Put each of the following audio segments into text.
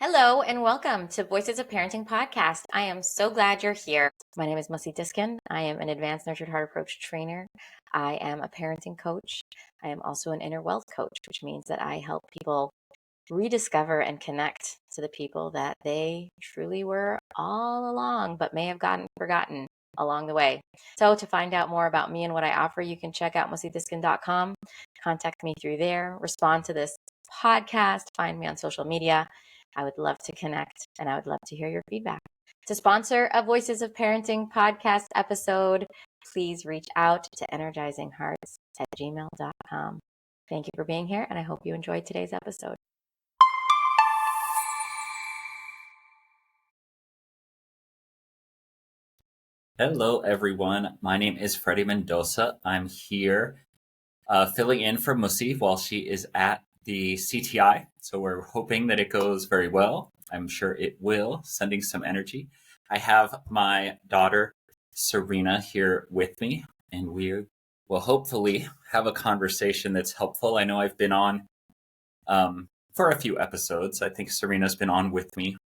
Hello and welcome to Voices of Parenting podcast. I am so glad you're here. My name is Mussi Diskin. I am an advanced nurtured heart approach trainer. I am a parenting coach. I am also an inner wealth coach, which means that I help people rediscover and connect to the people that they truly were all along, but may have gotten forgotten along the way. So to find out more about me and what I offer, you can check out mussidiskin.com, contact me through there, respond to this podcast, find me on social media. I would love to connect and I would love to hear your feedback. To sponsor a Voices of Parenting podcast episode, please reach out to energizinghearts@gmail.com. Thank you for being here, and I hope you enjoyed today's episode. Hello, everyone. My name is Freddy Mendoza. I'm here filling in for Mussi while she is at the CTI. So we're hoping that it goes very well. I'm sure it will, sending some energy. I have my daughter, Serena, here with me, and we will hopefully have a conversation that's helpful. I know I've been on for a few episodes. I think Serena's been on with me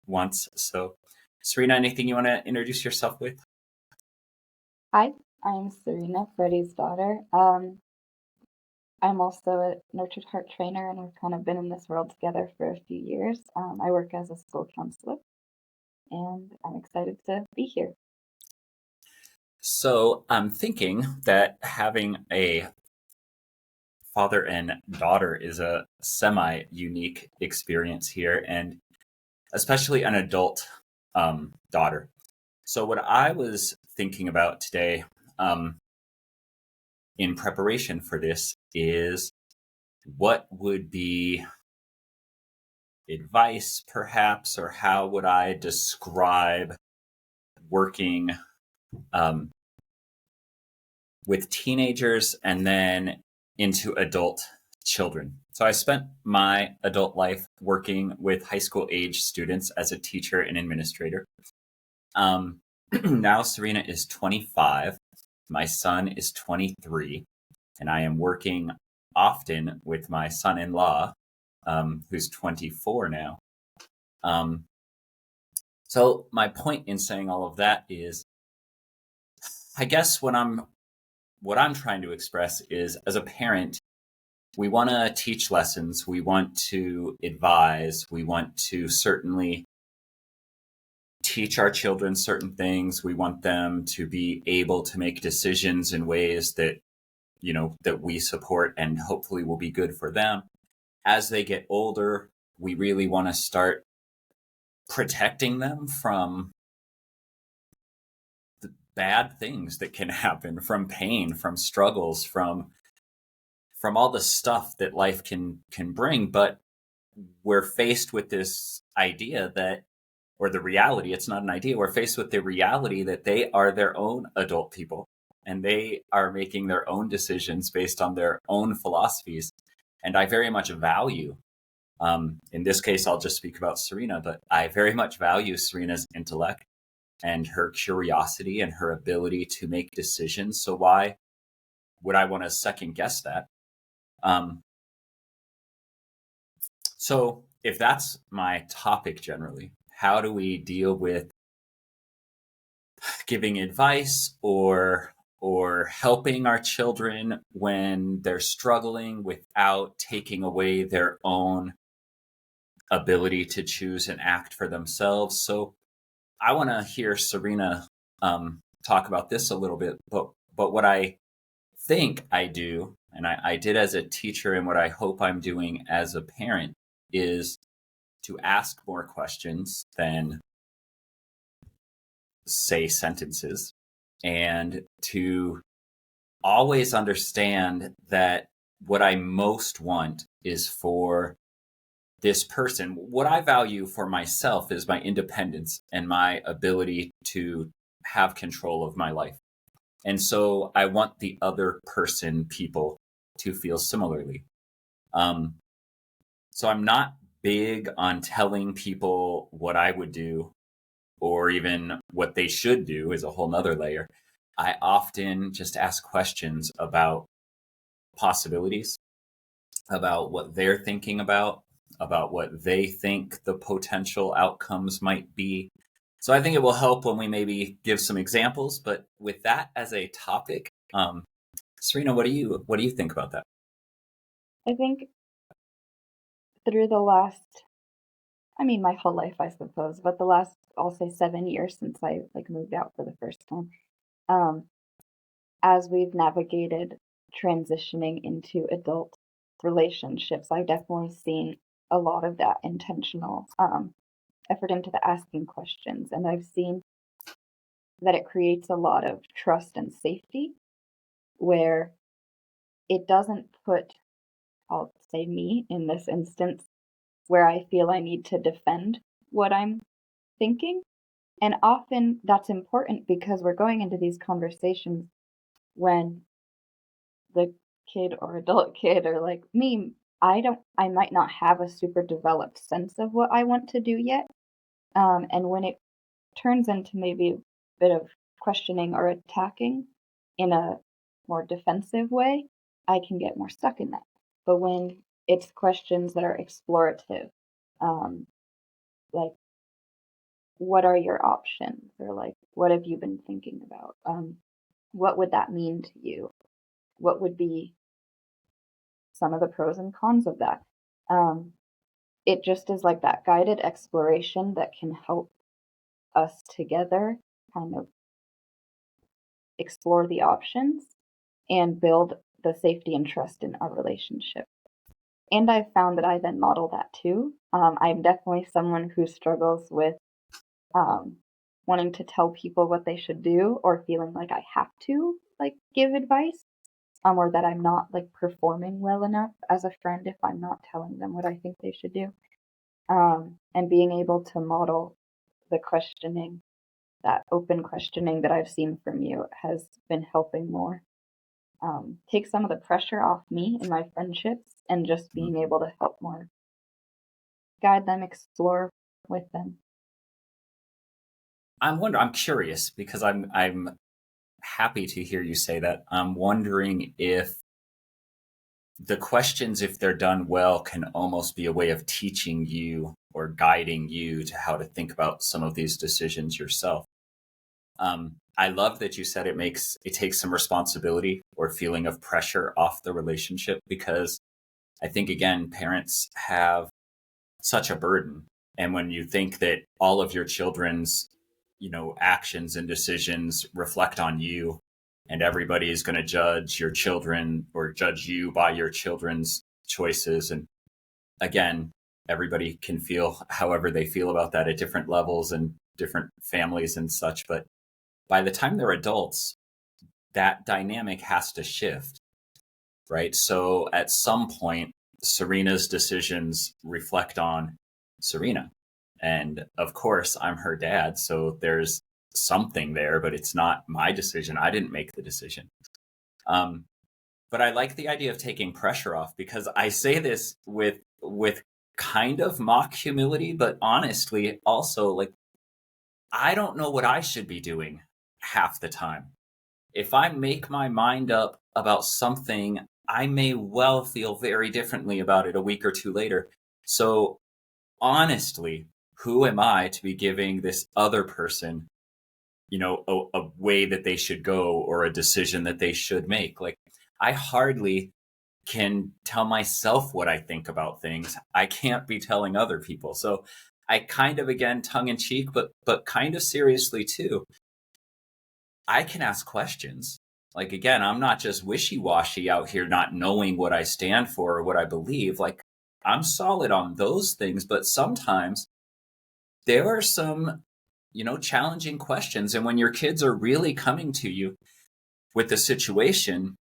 once. So, Serena, anything you want to introduce yourself with? Hi, I'm Serena, Freddy's daughter. I'm also a nurtured heart trainer, and we've kind of been in this world together for a few years. I work as a school counselor, and I'm excited to be here. So I'm thinking that having a father and daughter is a semi-unique experience here, and especially an adult daughter. So what I was thinking about today in preparation for this is what would be advice, perhaps, or how would I describe working with teenagers and then into adult children. So I spent my adult life working with high school age students as a teacher and administrator. Now Serena is 25. My son is 23, and I am working often with my son-in-law, who's 24 now. So my point in saying all of that is, I guess what I'm trying to express is, as a parent, we want to teach lessons. We want to advise. We want to certainly teach our children certain things. We want them to be able to make decisions in ways that, that we support and hopefully will be good for them. As they get older, we really want to start protecting them from the bad things that can happen, from pain, from struggles, from all the stuff that life can bring. But we're faced with this idea that, or the reality, it's not an idea, we're faced with the reality that they are their own adult people and they are making their own decisions based on their own philosophies. And I very much value, in this case, I'll just speak about Serena, but I very much value Serena's intellect and her curiosity and her ability to make decisions. So why would I want to second guess that? So if that's my topic generally, how do we deal with giving advice or helping our children when they're struggling without taking away their own ability to choose and act for themselves? So I want to hear Serena talk about this a little bit, but what I think I do, and I did as a teacher, and what I hope I'm doing as a parent, is to ask more questions than say sentences, and to always understand that what I most want is for this person. What I value for myself is my independence and my ability to have control of my life. And so I want the other person, people, to feel similarly. So I'm not big on telling people what I would do or even what they should do, is a whole nother layer. I often just ask questions about possibilities, about what they're thinking about, about what they think the potential outcomes might be. So I think it will help when we maybe give some examples. But with that as a topic, Serena, what do you think about that? I think through the last, my whole life, I suppose, but the last, I'll say 7 years since I moved out for the first time, um, as we've navigated transitioning into adult relationships, I've definitely seen a lot of that intentional effort into the asking questions. And I've seen that it creates a lot of trust and safety where it doesn't put, I'll say me in this instance, where I feel I need to defend what I'm thinking. And often that's important because we're going into these conversations when the kid or adult kid or like me, I might not have a super developed sense of what I want to do yet. And when it turns into maybe a bit of questioning or attacking in a more defensive way, I can get more stuck in that. But when it's questions that are explorative, um, like, what are your options? Or like, what have you been thinking about? What would that mean to you? What would be some of the pros and cons of that? Um, it just is like that guided exploration that can help us together kind of explore the options and build the safety and trust in our relationship. And I've found that I then model that too. I'm definitely someone who struggles with um, wanting to tell people what they should do or feeling like I have to give advice, or that I'm not performing well enough as a friend if I'm not telling them what I think they should do. And being able to model the questioning, that open questioning that I've seen from you has been helping more. Take some of the pressure off me in my friendships and just being able to help more guide them, explore with them. I'm curious because I'm happy to hear you say that. I'm wondering if the questions, if they're done well, can almost be a way of teaching you or guiding you to how to think about some of these decisions yourself. I love that you said it takes some responsibility or feeling of pressure off the relationship, because I think, again, parents have such a burden. And when you think that all of your children's, actions and decisions reflect on you, and everybody is going to judge your children or judge you by your children's choices. And again, everybody can feel however they feel about that at different levels and different families and such. But by the time they're adults, that dynamic has to shift, right? So at some point, Serena's decisions reflect on Serena. And of course, I'm her dad, so there's something there, but it's not my decision. I didn't make the decision. But I like the idea of taking pressure off, because I say this with kind of mock humility, but honestly, also I don't know what I should be doing half the time. If I make my mind up about something, I may well feel very differently about it a week or two later. So honestly, who am I to be giving this other person, a way that they should go or a decision that they should make? I hardly can tell myself what I think about things. I can't be telling other people. So I kind of, again, tongue in cheek, but kind of seriously too, I can ask questions. Again, I'm not just wishy-washy out here not knowing what I stand for or what I believe. I'm solid on those things, but sometimes there are some, challenging questions. And when your kids are really coming to you with the situation,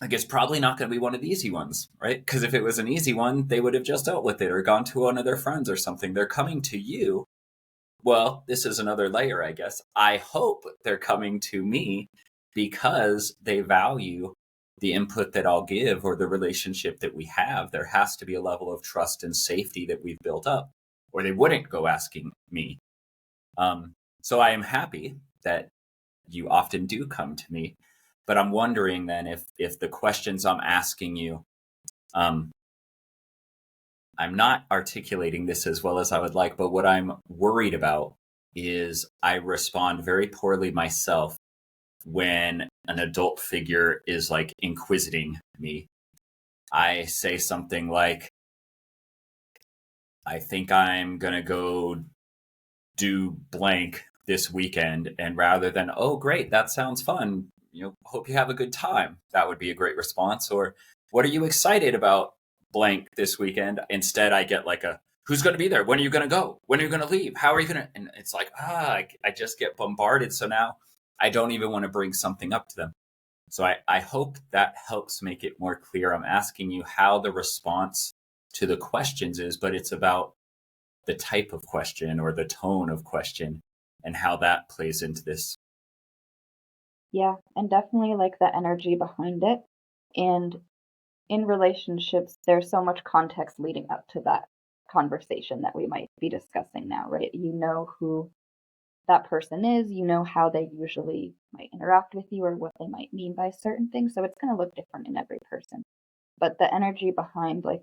it's probably not going to be one of the easy ones, right? Because if it was an easy one, they would have just dealt with it or gone to one of their friends or something. They're coming to you. Well, this is another layer, I guess. I hope they're coming to me because they value the input that I'll give or the relationship that we have. There has to be a level of trust and safety that we've built up, or they wouldn't go asking me. So I am happy that you often do come to me, but I'm wondering then if the questions I'm asking you, I'm not articulating this as well as I would like, but what I'm worried about is I respond very poorly myself when an adult figure is like inquisiting me. I say something like, I think I'm going to go do blank this weekend. And rather than, oh, great, that sounds fun, hope you have a good time, that would be a great response. Or, what are you excited about blank this weekend? Instead, I get like who's going to be there? When are you going to go? When are you going to leave? How are you going to? And it's like, I just get bombarded. So now I don't even want to bring something up to them. So I hope that helps make it more clear. I'm asking you how the response to the questions is, but it's about the type of question or the tone of question and how that plays into this. Yeah, and definitely like the energy behind it. And in relationships, there's so much context leading up to that conversation that we might be discussing now, right? You know who that person is, you know how they usually might interact with you or what they might mean by certain things. So it's going to look different in every person. But the energy behind, like,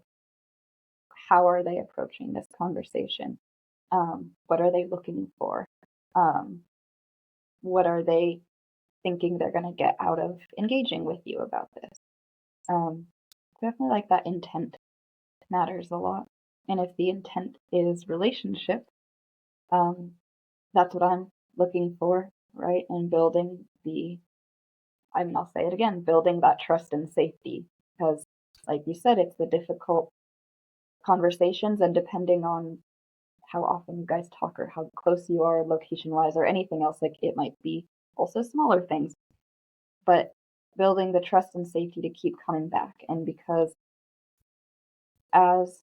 how are they approaching this conversation? What are they looking for? What are they thinking they're going to get out of engaging with you about this? Definitely like that intent matters a lot. And if the intent is relationship, that's what I'm looking for, right? And building I'll say it again, building that trust and safety. Because, like you said, it's the difficult conversations, and depending on how often you guys talk or how close you are location wise or anything else, like it might be also smaller things. But building the trust and safety to keep coming back. And because as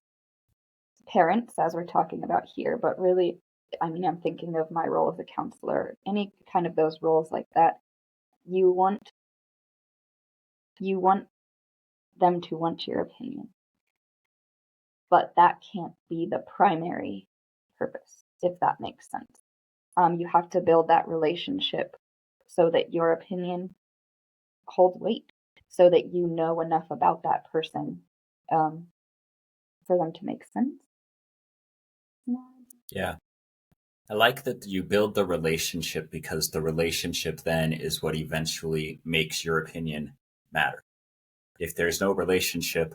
parents, as we're talking about here, but really, I mean, I'm thinking of my role as a counselor, any kind of those roles like that, you want them to want your opinion. But that can't be the primary purpose, if that makes sense. You have to build that relationship so that your opinion holds weight, so that you know enough about that person for them to make sense. Yeah. I like that you build the relationship, because the relationship then is what eventually makes your opinion matter. If there's no relationship,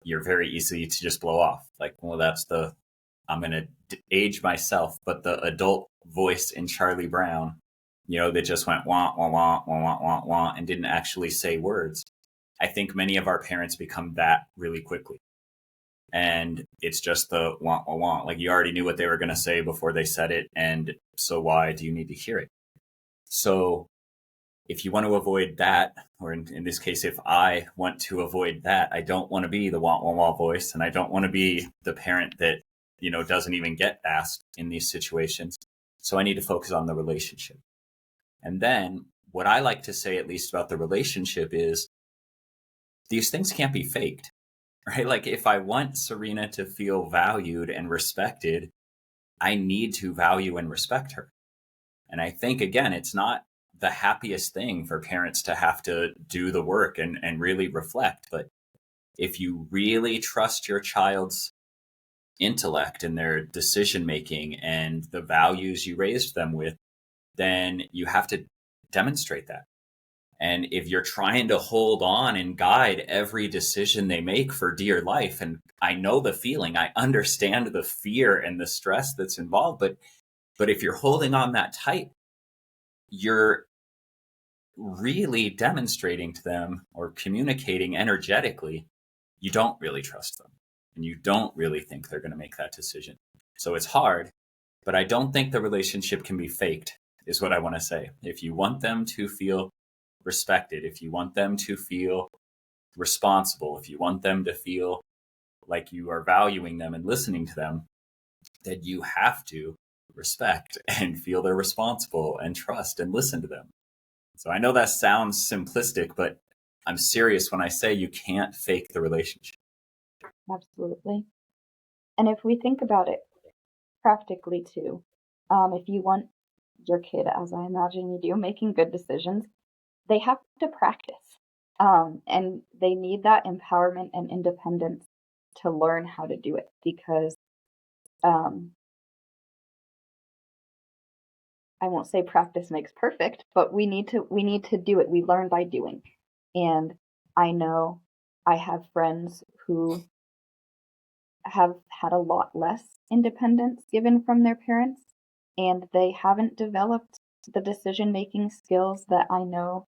you're very easy to just blow off. Like, well, I'm going to age myself, but the adult voice in Charlie Brown, that just went wah, wah, wah, wah, wah, wah, wah, and didn't actually say words. I think many of our parents become that really quickly. And it's just the wah, wah, wah. Like, you already knew what they were going to say before they said it. And so why do you need to hear it? So if you want to avoid that, or in this case, if I want to avoid that, I don't want to be the wah, wah, wah voice. And I don't want to be the parent that, doesn't even get asked in these situations. So I need to focus on the relationship. And then what I like to say, at least about the relationship, is these things can't be faked, right? Like, if I want Serena to feel valued and respected, I need to value and respect her. And I think, again, it's not the happiest thing for parents to have to do the work and really reflect. But if you really trust your child's intellect and their decision making and the values you raised them with, then you have to demonstrate that. And if you're trying to hold on and guide every decision they make for dear life, and I know the feeling, I understand the fear and the stress that's involved, but if you're holding on that tight, you're really demonstrating to them or communicating energetically, you don't really trust them and you don't really think they're going to make that decision. So it's hard, but I don't think the relationship can be faked, is what I want to say. If you want them to feel respected, if you want them to feel responsible, if you want them to feel like you are valuing them and listening to them, then you have to respect and feel they're responsible and trust and listen to them. So I know that sounds simplistic, but I'm serious when I say you can't fake the relationship. Absolutely. And if we think about it practically too, if you want your kid, as I imagine you do, making good decisions, they have to practice. And they need that empowerment and independence to learn how to do it, because I won't say practice makes perfect, but we need to do it. We learn by doing. And I know I have friends who have had a lot less independence given from their parents, and they haven't developed the decision-making skills that I know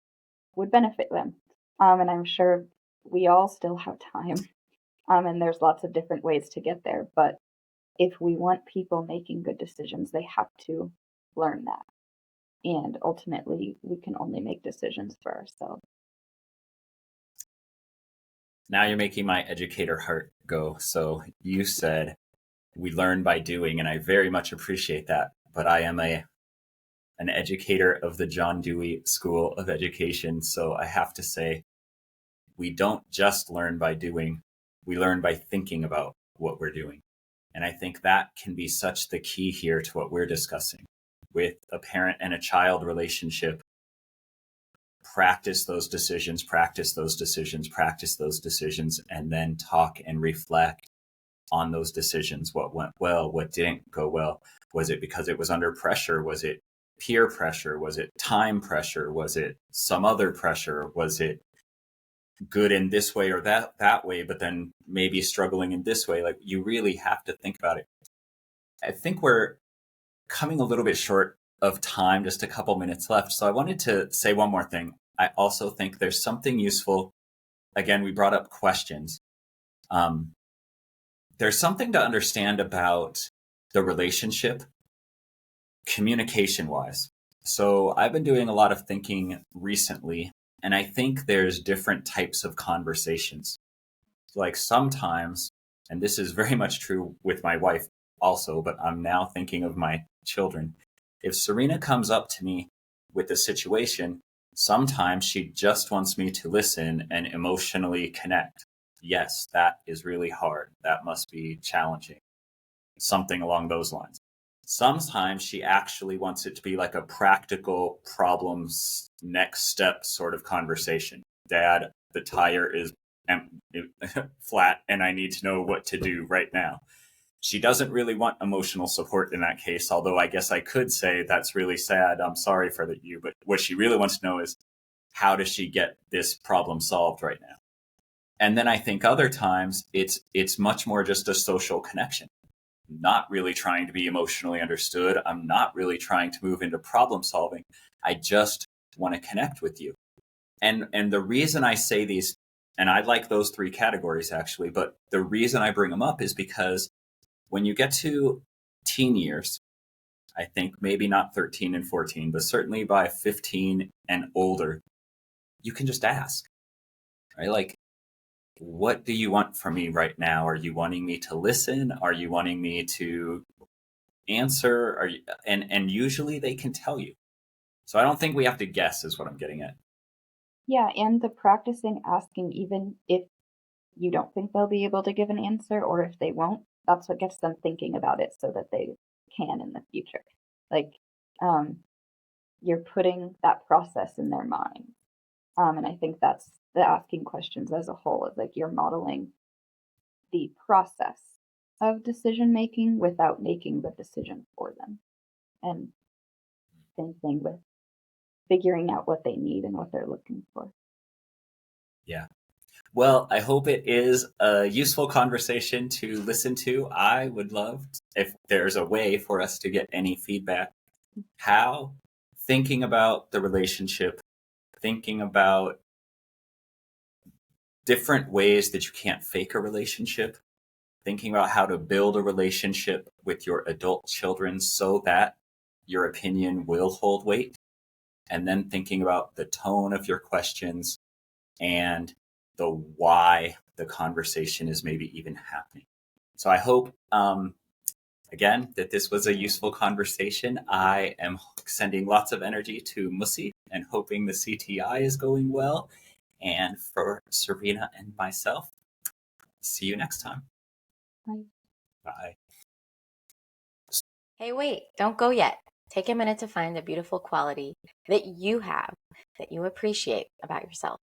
would benefit them. And I'm sure we all still have time. And there's lots of different ways to get there. But if we want people making good decisions, they have to learn that. And ultimately, we can only make decisions for ourselves. Now you're making my educator heart go. So you said we learn by doing, and I very much appreciate that. But I am an educator of the John Dewey School of Education, so I have to say we don't just learn by doing, we learn by thinking about what we're doing. And I think that can be such the key here to what we're discussing. With a parent and a child relationship, practice those decisions, practice those decisions, practice those decisions, and then talk and reflect on those decisions. What went well? What didn't go well? Was it because it was under pressure? Was it peer pressure? Was it time pressure? Was it some other pressure? Was it good in this way or that way, but then maybe struggling in this way? Like, you really have to think about it. I think we're coming a little bit short of time, just a couple minutes left. So I wanted to say one more thing. I also think there's something useful. Again, we brought up questions. There's something to understand about the relationship communication wise. So I've been doing a lot of thinking recently, and I think there's different types of conversations. Like sometimes, and this is very much true with my wife also, but I'm now thinking of my children. If Serena comes up to me with a situation, sometimes she just wants me to listen and emotionally connect. Yes, that is really hard. That must be challenging. Something along those lines. Sometimes she actually wants it to be like a practical problems next step sort of conversation. Dad, the tire is flat and I need to know what to do right now. She doesn't really want emotional support in that case, although I guess I could say that's really sad. I'm sorry for you. But what she really wants to know is, how does she get this problem solved right now? And then I think other times it's much more just a social connection. I'm not really trying to be emotionally understood. I'm not really trying to move into problem solving. I just want to connect with you. And the reason I say these, and I like those three categories actually, but the reason I bring them up is because when you get to teen years, I think maybe not 13 and 14, but certainly by 15 and older, you can just ask, right? Like, what do you want from me right now? Are you wanting me to listen? Are you wanting me to answer? Are you, and usually they can tell you. So I don't think we have to guess is what I'm getting at. Yeah, and the practicing asking, even if you don't think they'll be able to give an answer, or if they won't, that's what gets them thinking about it so that they can in the future. Like, you're putting that process in their mind. And I think that's the asking questions as a whole, is like you're modeling the process of decision making without making the decision for them. And same thing with figuring out what they need and what they're looking for. Yeah. Well, I hope it is a useful conversation to listen to. I would love if there's a way for us to get any feedback. How thinking about the relationship, thinking about different ways that you can't fake a relationship, thinking about how to build a relationship with your adult children so that your opinion will hold weight, and then thinking about the tone of your questions and the why the conversation is maybe even happening. So I hope, again, that this was a useful conversation. I am sending lots of energy to Mussi and hoping the CTI is going well. And for Serena and myself, see you next time. Bye. Bye. Hey, wait, don't go yet. Take a minute to find the beautiful quality that you have, that you appreciate about yourself.